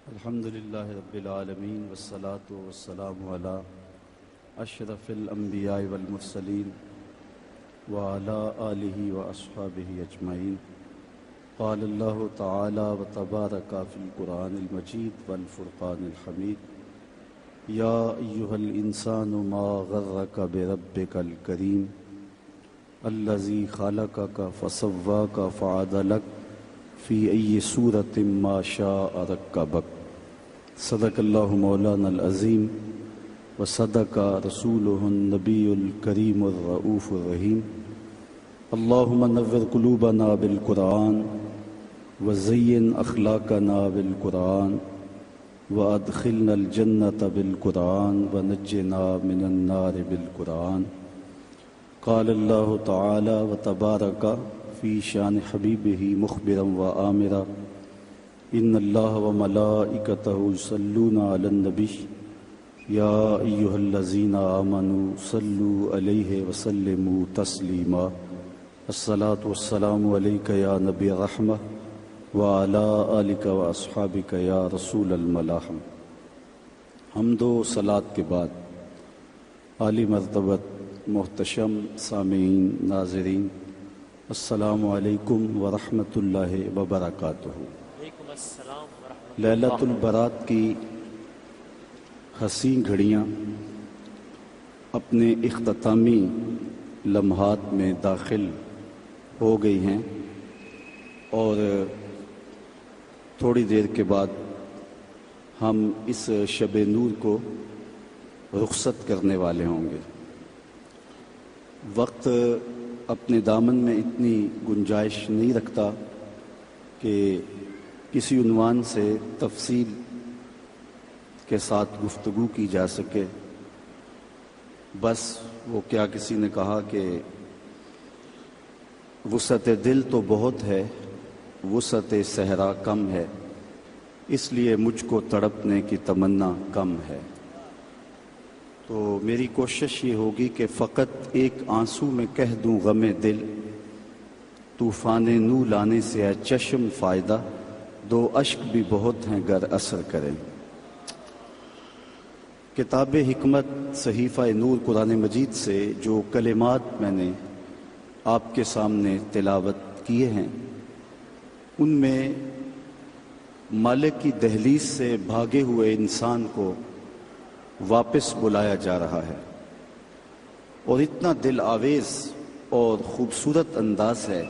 الحمد للہ رب العالمین والصلاة والسلام علی اشرف الانبیاء والمرسلین وعلی آلہ واصحابہ اجمعین. قال اللہ تعالی وتبارک فی القرآن المجید والفرقان الحمید. یا ایہا الانسان ما غرک بربک الکریم الذی خلقک فسواک فعدلک فی ای صورت ما شاء رکبک. صدق اللہ مولانا العظیم وصدق رسولہ النبی الکریم الرؤوف الرحیم. اللہم نور قلوبنا بالقرآن وزین اخلاقنا بالقرآن وادخلنا الجنۃ بالقرآن ونجنا من النار بالقرآن. قال اللہ تعالی وتبارک فی شان حبیبہ مخبرا وآمرا ان اللہ وملائکتہ یصلون علی النبی یا ایہا الذین آمنوا صلوا علیہ وسلموا تسلیما. الصلاۃ والسلام علیک یا نبی رحمہ وعلی آلک واصحابک یا رسول الملاحم. حمد و صلاۃ کے بعد عالی مرتبت محتشم سامعین ناظرین السلام علیکم ورحمۃ اللہ وبرکاتہ. لیلۃ البرات کی حسین گھڑیاں اپنے اختتامی لمحات میں داخل ہو گئی ہیں اور تھوڑی دیر کے بعد ہم اس شب نور کو رخصت کرنے والے ہوں گے. وقت اپنے دامن میں اتنی گنجائش نہیں رکھتا کہ کسی عنوان سے تفصیل کے ساتھ گفتگو کی جا سکے. بس وہ کیا کسی نے کہا کہ وسعت دل تو بہت ہے وسعت صحرا کم ہے اس لیے مجھ کو تڑپنے کی تمنا کم ہے. تو میری کوشش یہ ہوگی کہ فقط ایک آنسو میں کہہ دوں غم دل طوفان نو لانے سے ہے چشم فائدہ دو اشک بھی بہت ہیں گر اثر کریں. کتاب حکمت صحیفہ نور قرآن مجید سے جو کلمات میں نے آپ کے سامنے تلاوت کیے ہیں ان میں مالک کی دہلیز سے بھاگے ہوئے انسان کو واپس بلایا جا رہا ہے اور اتنا دل آویز اور خوبصورت انداز ہے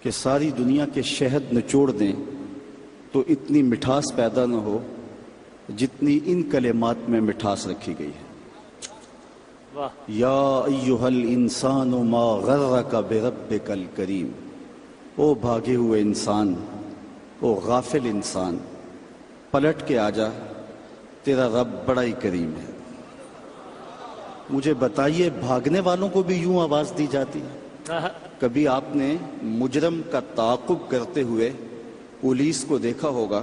کہ ساری دنیا کے شہد نچوڑ دیں تو اتنی مٹھاس پیدا نہ ہو جتنی ان کلمات میں مٹھاس رکھی گئی ہے. یا ایہا الانسان ما غرک بربک الکریم. او بھاگے ہوئے انسان او غافل انسان پلٹ کے آجا تیرا رب بڑا ہی کریم ہے. مجھے بتائیے بھاگنے والوں کو بھی یوں آواز دی جاتی ہے؟ کبھی آپ نے مجرم کا تعاقب کرتے ہوئے پولیس کو دیکھا ہوگا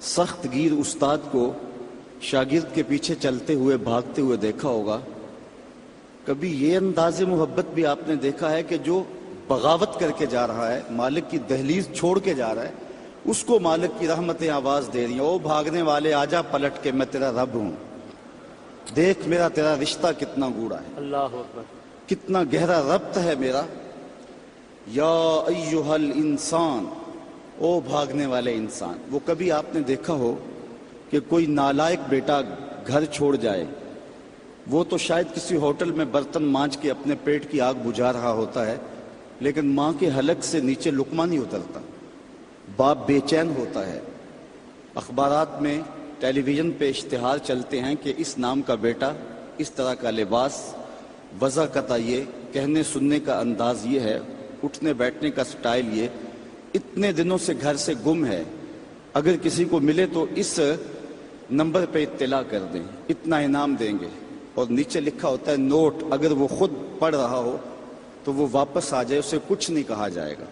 سخت گیر استاد کو شاگرد کے پیچھے چلتے ہوئے بھاگتے ہوئے دیکھا ہوگا. کبھی یہ انداز محبت بھی آپ نے دیکھا ہے کہ جو بغاوت کر کے جا رہا ہے مالک کی دہلیز چھوڑ کے جا رہا ہے اس کو مالک کی رحمتیں آواز دے رہی ہیں او بھاگنے والے آجا پلٹ کے میں تیرا رب ہوں دیکھ میرا تیرا رشتہ کتنا گوڑا ہے اللہ اکبر کتنا گہرا ربط ہے میرا. یا ایہا الانسان او بھاگنے والے انسان. وہ کبھی آپ نے دیکھا ہو کہ کوئی نالائق بیٹا گھر چھوڑ جائے وہ تو شاید کسی ہوٹل میں برتن مانج کے اپنے پیٹ کی آگ بجھا رہا ہوتا ہے لیکن ماں کے حلق سے نیچے لقمہ نہیں اترتا. باپ بے چین ہوتا ہے. اخبارات میں ٹیلی ویژن پہ اشتہار چلتے ہیں کہ اس نام کا بیٹا اس طرح کا لباس وضع قطع یہ کہنے سننے کا انداز یہ ہے اٹھنے بیٹھنے کا سٹائل یہ اتنے دنوں سے گھر سے گم ہے اگر کسی کو ملے تو اس نمبر پہ اطلاع کر دیں اتنا انعام دیں گے. اور نیچے لکھا ہوتا ہے نوٹ اگر وہ خود پڑھ رہا ہو تو وہ واپس آ جائے اسے کچھ نہیں کہا جائے گا.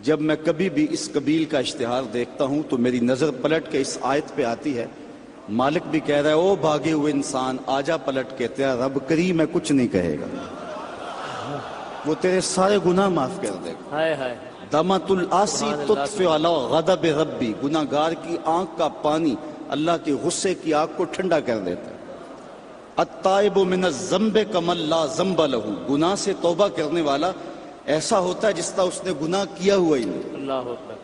جب میں کبھی بھی اس قبیل کا اشتہار دیکھتا ہوں تو میری نظر پلٹ کے اس آیت پہ آتی ہے مالک بھی کہہ رہا ہے او بھاگے ہوئے انسان آجا پلٹ کے تیرا رب کریم ہے کچھ نہیں کہے گا وہ تیرے سارے گناہ معاف کر دے گا. ہائے ہائے دمت العاصی تطفئ علی غضب ربی، گناہ گار کی آنکھ کا پانی اللہ کے غصے کی آگ کو ٹھنڈا کر دیتا ہے۔ التائب من الذنب کمن لا ذنب لہ، گناہ سے توبہ کرنے والا ایسا ہوتا ہے جس طرح اس نے گناہ کیا ہوا ہی نہیں۔ اللہ اکبر۔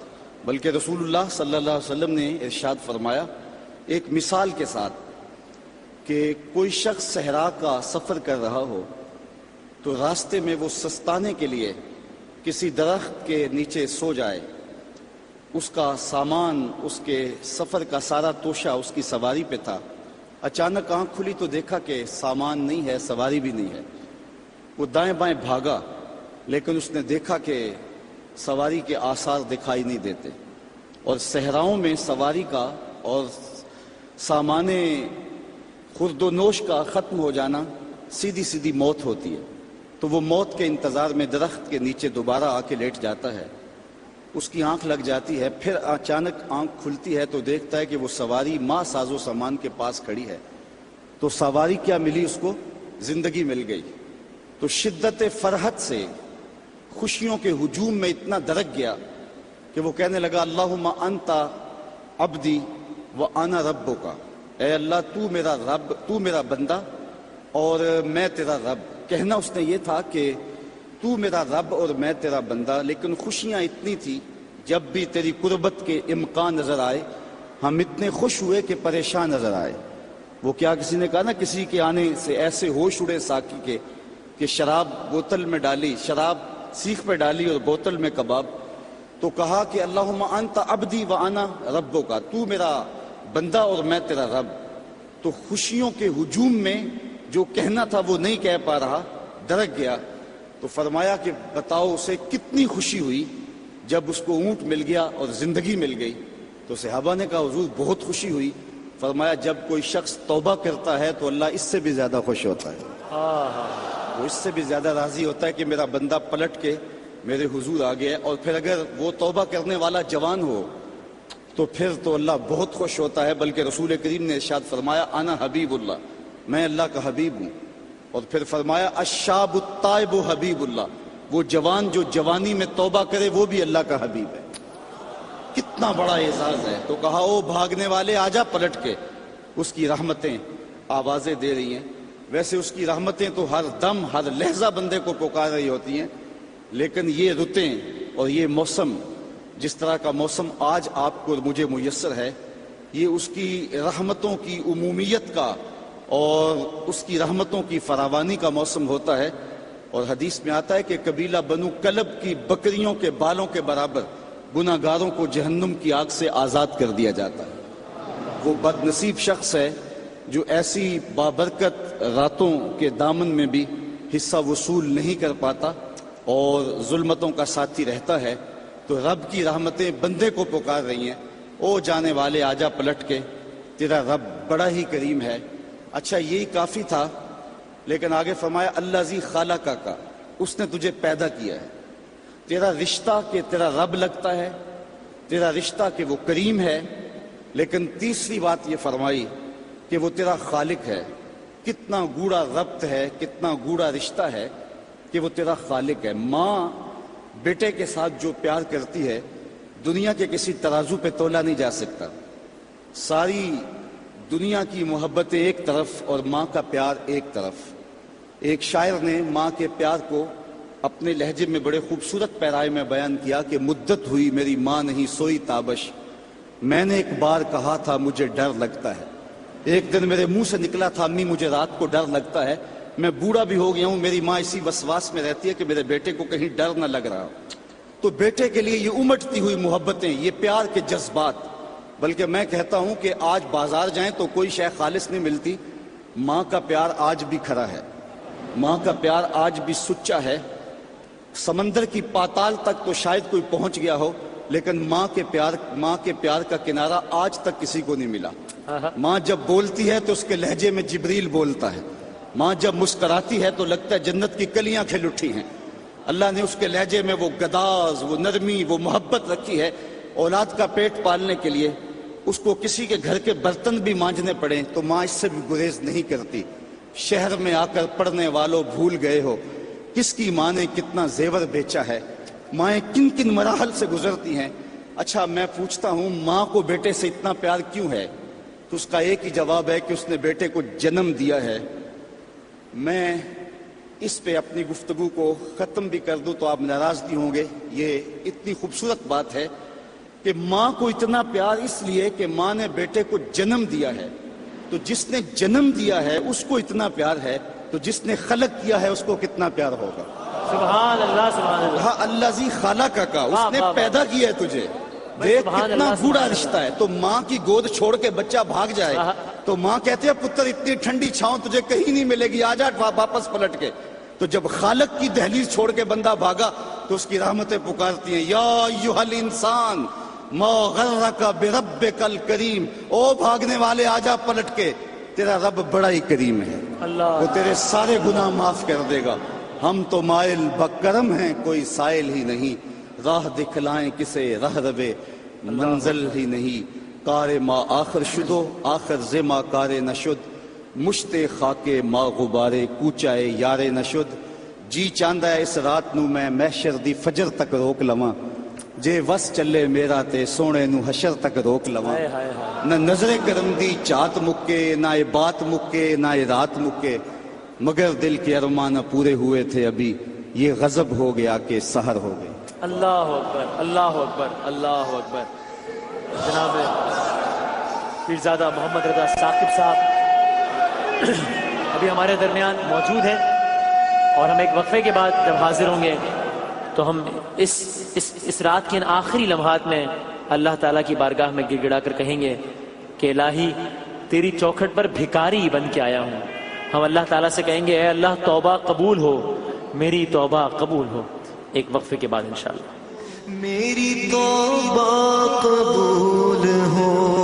بلکہ رسول اللہ صلی اللہ علیہ وسلم نے ارشاد فرمایا ایک مثال کے ساتھ کہ کوئی شخص صحرا کا سفر کر رہا ہو تو راستے میں وہ سستانے کے لیے کسی درخت کے نیچے سو جائے، اس کا سامان، اس کے سفر کا سارا توشہ اس کی سواری پہ تھا، اچانک آنکھ کھلی تو دیکھا کہ سامان نہیں ہے، سواری بھی نہیں ہے۔ وہ دائیں بائیں بھاگا لیکن اس نے دیکھا کہ سواری کے آثار دکھائی نہیں دیتے، اور صحراؤں میں سواری کا اور سامان خورد و نوش کا ختم ہو جانا سیدھی سیدھی موت ہوتی ہے۔ تو وہ موت کے انتظار میں درخت کے نیچے دوبارہ آ کے لیٹ جاتا ہے، اس کی آنکھ لگ جاتی ہے، پھر اچانک آنکھ کھلتی ہے تو دیکھتا ہے کہ وہ سواری ماں ساز و سامان کے پاس کھڑی ہے۔ تو سواری کیا ملی اس کو؟ زندگی مل گئی۔ تو شدت فرحت سے خوشیوں کے ہجوم میں اتنا درک گیا کہ وہ کہنے لگا اللہم انت عبدی وانا ربک، اے اللہ تو میرا رب، تو میرا بندہ اور میں تیرا رب۔ کہنا اس نے یہ تھا کہ تو میرا رب اور میں تیرا بندہ، لیکن خوشیاں اتنی تھی جب بھی تیری قربت کے امکان نظر آئے ہم اتنے خوش ہوئے کہ پریشان نظر آئے۔ وہ کیا کسی نے کہا نا کسی کے آنے سے ایسے ہوش اڑے ساقی کے کہ شراب بوتل میں ڈالی، شراب سیخ پہ ڈالی اور بوتل میں کباب، تو کہا کہ اللہم انت عبدی وانا ربک، تو میرا بندہ اور میں تیرا رب۔ تو خوشیوں کے ہجوم میں جو کہنا تھا وہ نہیں کہہ پا رہا، درک گیا۔ تو فرمایا کہ بتاؤ اسے کتنی خوشی ہوئی جب اس کو اونٹ مل گیا اور زندگی مل گئی۔ تو صحابہ نے کہا حضور بہت خوشی ہوئی۔ فرمایا جب کوئی شخص توبہ کرتا ہے تو اللہ اس سے بھی زیادہ خوش ہوتا ہے، وہ اس سے بھی زیادہ راضی ہوتا ہے کہ میرا بندہ پلٹ کے میرے حضور آ گیا ہے۔ اور پھر اگر وہ توبہ کرنے والا جوان ہو تو پھر تو اللہ بہت خوش ہوتا ہے۔ بلکہ رسول کریم نے ارشاد فرمایا انا حبیب اللہ، میں اللہ کا حبیب ہوں۔ اور پھر فرمایا الشاب التائب حبیب اللہ، وہ جوان جو جوانی میں توبہ کرے وہ بھی اللہ کا حبیب ہے۔ کتنا بڑا اعزاز ہے۔ تو کہا او بھاگنے والے آجا پلٹ کے، اس کی رحمتیں آوازیں دے رہی ہیں۔ ویسے اس کی رحمتیں تو ہر دم ہر لہجہ بندے کو پکار رہی ہوتی ہیں، لیکن یہ رتیں اور یہ موسم، جس طرح کا موسم آج آپ کو مجھے میسر ہے، یہ اس کی رحمتوں کی عمومیت کا اور اس کی رحمتوں کی فراوانی کا موسم ہوتا ہے۔ اور حدیث میں آتا ہے کہ قبیلہ بنو کلب کی بکریوں کے بالوں کے برابر گناہ گاروں کو جہنم کی آگ سے آزاد کر دیا جاتا ہے۔ وہ بد نصیب شخص ہے جو ایسی بابرکت راتوں کے دامن میں بھی حصہ وصول نہیں کر پاتا اور ظلمتوں کا ساتھی رہتا ہے۔ تو رب کی رحمتیں بندے کو پکار رہی ہیں، او جانے والے آجا پلٹ کے، تیرا رب بڑا ہی کریم ہے۔ اچھا یہی کافی تھا، لیکن آگے فرمایا الذی خلقک کا، اس نے تجھے پیدا کیا ہے۔ تیرا رشتہ کہ تیرا رب لگتا ہے، تیرا رشتہ کہ وہ کریم ہے، لیکن تیسری بات یہ فرمائی کہ وہ تیرا خالق ہے۔ کتنا گوڑا ربط ہے، کتنا گوڑا رشتہ ہے کہ وہ تیرا خالق ہے۔ ماں بیٹے کے ساتھ جو پیار کرتی ہے دنیا کے کسی ترازو پہ تولا نہیں جا سکتا۔ ساری دنیا کی محبتیں ایک طرف اور ماں کا پیار ایک طرف۔ ایک شاعر نے ماں کے پیار کو اپنے لہجے میں بڑے خوبصورت پیرائے میں بیان کیا کہ مدت ہوئی میری ماں نہیں سوئی تابش، میں نے ایک بار کہا تھا مجھے ڈر لگتا ہے۔ ایک دن میرے منہ سے نکلا تھا امی مجھے رات کو ڈر لگتا ہے۔ میں بوڑھا بھی ہو گیا ہوں، میری ماں اسی وسواس میں رہتی ہے کہ میرے بیٹے کو کہیں ڈر نہ لگ رہا۔ تو بیٹے کے لیے یہ امٹتی ہوئی محبتیں، یہ پیار کے جذبات، بلکہ میں کہتا ہوں کہ آج بازار جائیں تو کوئی شے خالص نہیں ملتی، ماں کا پیار آج بھی کھرا ہے، ماں کا پیار آج بھی سچا ہے۔ سمندر کی پاتال تک تو شاید کوئی پہنچ گیا ہو، لیکن ماں کے پیار کا کنارہ آج تک کسی کو نہیں ملا۔ ماں جب بولتی ہے تو اس کے لہجے میں جبریل بولتا ہے، ماں جب مسکراتی ہے تو لگتا ہے جنت کی کلیاں کھل اٹھی ہیں۔ اللہ نے اس کے لہجے میں وہ گداز، وہ نرمی، وہ محبت رکھی ہے۔ اولاد کا پیٹ پالنے کے لیے اس کو کسی کے گھر کے برتن بھی مانجنے پڑیں تو ماں اس سے بھی گریز نہیں کرتی۔ شہر میں آ کر پڑھنے والوں بھول گئے ہو کس کی ماں نے کتنا زیور بیچا ہے، مائیں کن کن مراحل سے گزرتی ہیں۔ اچھا میں پوچھتا ہوں ماں کو بیٹے سے اتنا پیار کیوں ہے؟ تو اس کا ایک ہی جواب ہے کہ اس نے بیٹے کو جنم دیا ہے۔ میں اس پہ اپنی گفتگو کو ختم بھی کر دوں تو آپ ناراض نہیں ہوں گے، یہ اتنی خوبصورت بات ہے کہ ماں کو اتنا پیار اس لیے کہ ماں نے بیٹے کو جنم دیا ہے، تو جس نے جنم دیا ہے اس کو اتنا پیار ہے، تو جس نے خلق کیا ہے اس کو کتنا پیار ہوگا؟ سبحان اللہ سبحان اللہ۔ ہاں اللہ زی خالقہ کا، اس نے پیدا کیا ہے تجھے، دیکھ کتنا گوڑا رشتہ ہے۔ تو ماں کی گود چھوڑ کے بچہ بھاگ جائے تو ماں کہتے ہیں پتر اتنی ٹھنڈی چھاؤں تجھے کہیں نہیں ملے گی، آ جا واپس پلٹ کے۔ تو جب خالق کی دہلیز چھوڑ کے بندہ بھاگا تو اس کی رحمتیں پکارتی ہیں، یا ایھا الانسان ما غرک بربک الکریم، او بھاگنے والے آ جا پلٹ کے، تیرا رب بڑا ہی کریم ہے، وہ تیرے سارے گناہ معاف کر دے گا۔ ہم تو مائل بکرم ہیں کوئی سائل ہی نہیں، راہ دکھلائیں کسے رہ روے منزل ہی نہیں۔ کار ما آخر شدو آخر زما کار نشد، مشت خاک ما غبارے کوچائے یارے نشد۔ جی چاندہ ہے اس رات نو میں محشر دی فجر تک روک لواں، جے وس چلے میرا تے سونے نو حشر تک روک لواں۔ نہ نظر کرم دی چات مکے، نہ یہ بات مکے، نہ یہ رات مکے، مگر دل کے ارمان پورے ہوئے تھے ابھی، یہ غضب ہو گیا کہ سحر ہو گئی۔ اللہ اکبر اللہ اکبر اللہ اکبر۔ جناب پیرزادہ محمد رضا ثاقب صاحب ابھی ہمارے درمیان موجود ہیں، اور ہم ایک وقفے کے بعد جب حاضر ہوں گے تو ہم اس رات کے ان آخری لمحات میں اللہ تعالیٰ کی بارگاہ میں گڑ گڑا کر کہیں گے کہ الہی تیری چوکھٹ پر بھکاری بن کے آیا ہوں۔ ہم اللہ تعالیٰ سے کہیں گے اے اللہ توبہ قبول ہو، میری توبہ قبول ہو۔ ایک وقفے کے بعد انشاءاللہ۔ میری توبہ قبول ہو